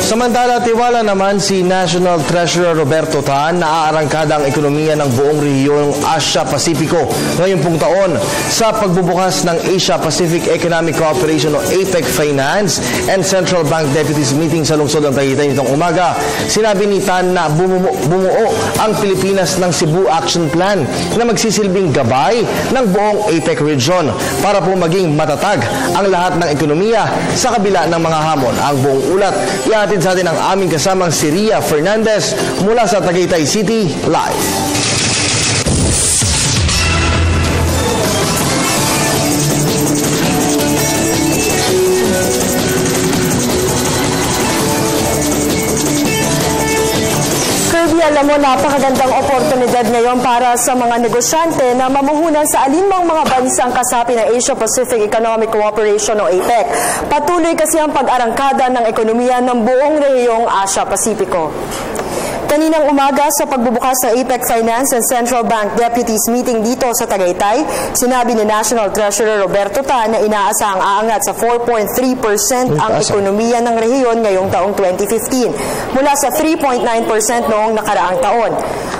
Samantala, tiwala naman si National Treasurer Roberto Tan na aarangkada ang ekonomiya ng buong rehiyong Asia-Pasipiko ngayong pong taon sa pagbubukas ng Asia-Pacific Economic Cooperation o APEC Finance and Central Bank Deputies Meeting sa lungsod ng Tagaytay nitong umaga. Sinabi ni Tan na bumuo ang Pilipinas ng Cebu Action Plan na magsisilbing gabay ng buong APEC region para po maging matatag ang lahat ng ekonomiya sa kabila ng mga hamon. Ang buong ulat, ihatid sa atin ang aming kasamang si Ria Fernandez mula sa Tagaytay City Live. Alam mo, napakagandang oportunidad ngayon para sa mga negosyante na mamuhunan sa alinmang mga bansang kasapi ng Asia-Pacific Economic Cooperation o APEC. Patuloy kasi ang pag-arangkada ng ekonomiya ng buong rehiyong Asia-Pasipiko. Kaninang umaga sa pagbubukas ng APEC Finance and Central Bank Deputies Meeting dito sa Tagaytay, sinabi ni National Treasurer Roberto Tan na inaasahang aangat sa 4.3% ang ekonomiya ng rehiyon ngayong taong 2015 mula sa 3.9% noong nakaraang taon.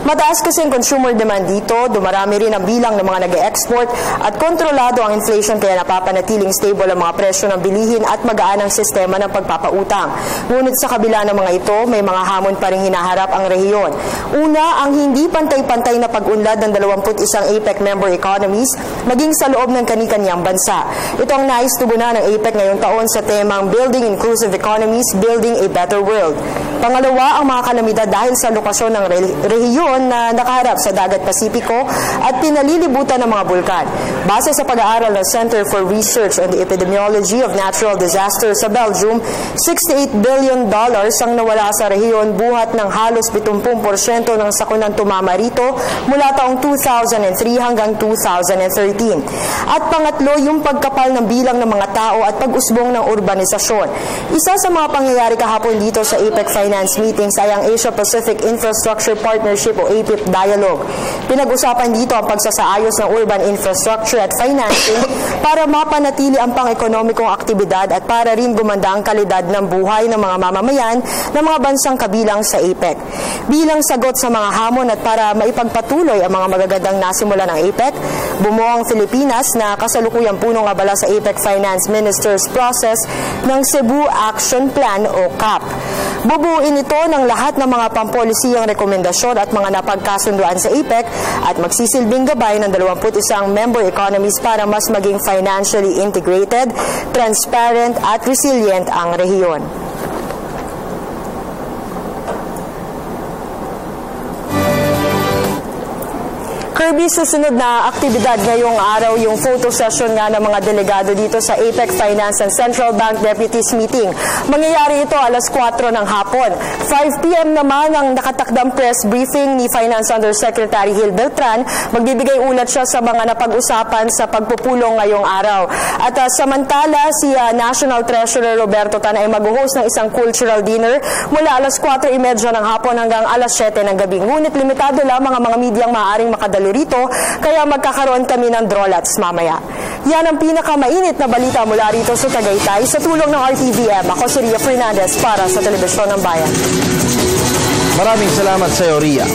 Mataas kasi ang consumer demand dito, dumarami rin ang bilang ng mga nag-e-export at kontrolado ang inflation kaya napapanatiling stable ang mga presyo ng bilihin at magaan ang sistema ng pagpapautang. Ngunit sa kabila ng mga ito, may mga hamon pa rin hinaharap ang rehiyon. Una, ang hindi pantay-pantay na pag-unlad ng 21 APEC member economies maging sa loob ng kani-kanyang bansa. Ito ang nais tugunan ng APEC ngayong taon sa temang Building Inclusive Economies, Building a Better World. Pangalawa, ang mga kalamidad dahil sa lokasyon ng rehiyon na nakaharap sa Dagat Pasipiko at pinalilibutan ng mga bulkan. Base sa pag-aaral ng Center for Research on the Epidemiology of Natural Disasters sa Belgium, $68 billion ang nawala sa rehiyon buhat ng halos 70% ng sakunang tumama rito mula taong 2003 hanggang 2013. At pangatlo, yung pagkapal ng bilang ng mga tao at pag-usbong ng urbanisasyon. Isa sa mga pangyayari kahapon dito sa APEC Finance Meetings ay ang Asia-Pacific Infrastructure Partnership o APIP Dialogue. Pinag-usapan dito ang pagsasaayos ng urban infrastructure at financing para mapanatili ang pang-ekonomikong aktibidad at para rin gumanda ang kalidad ng buhay ng mga mamamayan ng mga bansang kabilang sa APEC. Bilang sagot sa mga hamon at para maipagpatuloy ang mga magagandang nasimula ng APEC, bumuo ang Pilipinas na kasalukuyang punong abala sa APEC Finance Ministers process ng Cebu Action Plan o CAP. Bubuuin ito ng lahat ng mga pampolisiyang rekomendasyon at mga napagkasunduan sa APEC at magsisilbing gabay ng 21 member economies para mas maging financially integrated, transparent at resilient ang rehiyon. Kirby, susunod na aktibidad ngayong araw yung photo session nga ng mga delegado dito sa APEC Finance and Central Bank Deputies Meeting. Mangyayari ito alas 4 ng hapon. 5 p.m. naman ang nakatakdang press briefing ni Finance Undersecretary Gil Beltran. Magbibigay ulat siya sa mga napag-usapan sa pagpupulong ngayong araw. At samantala, si National Treasurer Roberto Tan ay mag-host ng isang cultural dinner mula alas 4:30 ng hapon hanggang alas 7 ng gabi. Ngunit limitado lamang ang mga medyang maaaring makadalo rito, kaya magkakaroon kami ng drawlats mamaya. Yan ang pinakamainit na balita mula rito sa Tagaytay sa tulong ng RTVM. Ako si Ria Fernandez para sa Telebisyon ng Bayan. Maraming salamat sa iyo, Ria.